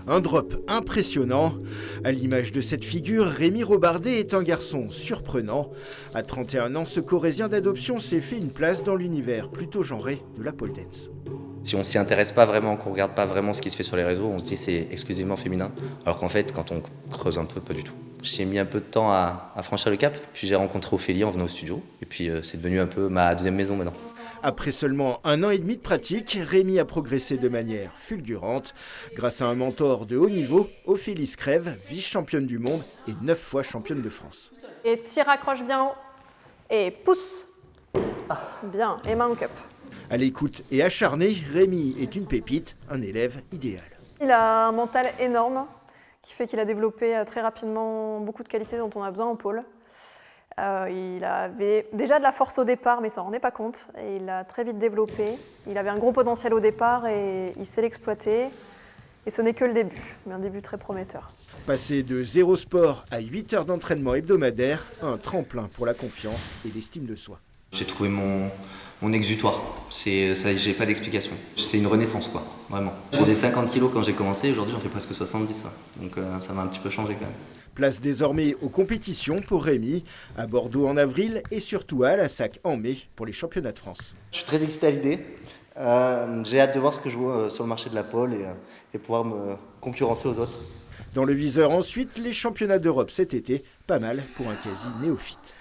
Un drop impressionnant. À l'image de cette figure, Rémi Robardet est un garçon surprenant. À 31 ans, ce Corrézien d'adoption s'est fait une place dans l'univers plutôt genré de la pole dance. Si on s'y intéresse pas vraiment, qu'on regarde pas vraiment ce qui se fait sur les réseaux, on se dit c'est exclusivement féminin. Alors qu'en fait, quand on creuse un peu, pas du tout. J'ai mis un peu de temps à franchir le cap, puis j'ai rencontré Ophélie en venant au studio, et puis c'est devenu un peu ma deuxième maison maintenant. Après seulement 1 an et demi de pratique, Rémi a progressé de manière fulgurante. Grâce à un mentor de haut niveau, Ophélie Scrève, vice-championne du monde et 9 fois championne de France. Et tire, accroche bien haut. Et pousse. Bien, et main au cup. À l'écoute et acharné, Rémi est une pépite, un élève idéal. Il a un mental énorme qui fait qu'il a développé très rapidement beaucoup de qualités dont on a besoin en pôle. Il avait déjà de la force au départ, mais il s'en rendait pas compte. Et il l'a très vite développé. Il avait un gros potentiel au départ et il sait l'exploiter. Et ce n'est que le début, mais un début très prometteur. Passer de 0 sport à 8 heures d'entraînement hebdomadaire, un tremplin pour la confiance et l'estime de soi. J'ai trouvé mon exutoire. Ça, j'ai pas d'explication. C'est une renaissance, quoi, vraiment. Je faisais 50 kilos quand j'ai commencé, aujourd'hui j'en fais presque 70. Donc ça m'a un petit peu changé quand même. Place désormais aux compétitions pour Rémi, à Bordeaux en avril et surtout à Lassac en mai pour les championnats de France. Je suis très excité à l'idée. J'ai hâte de voir ce que je vois sur le marché de la pole et pouvoir me concurrencer aux autres. Dans le viseur ensuite, les championnats d'Europe cet été, pas mal pour un quasi néophyte.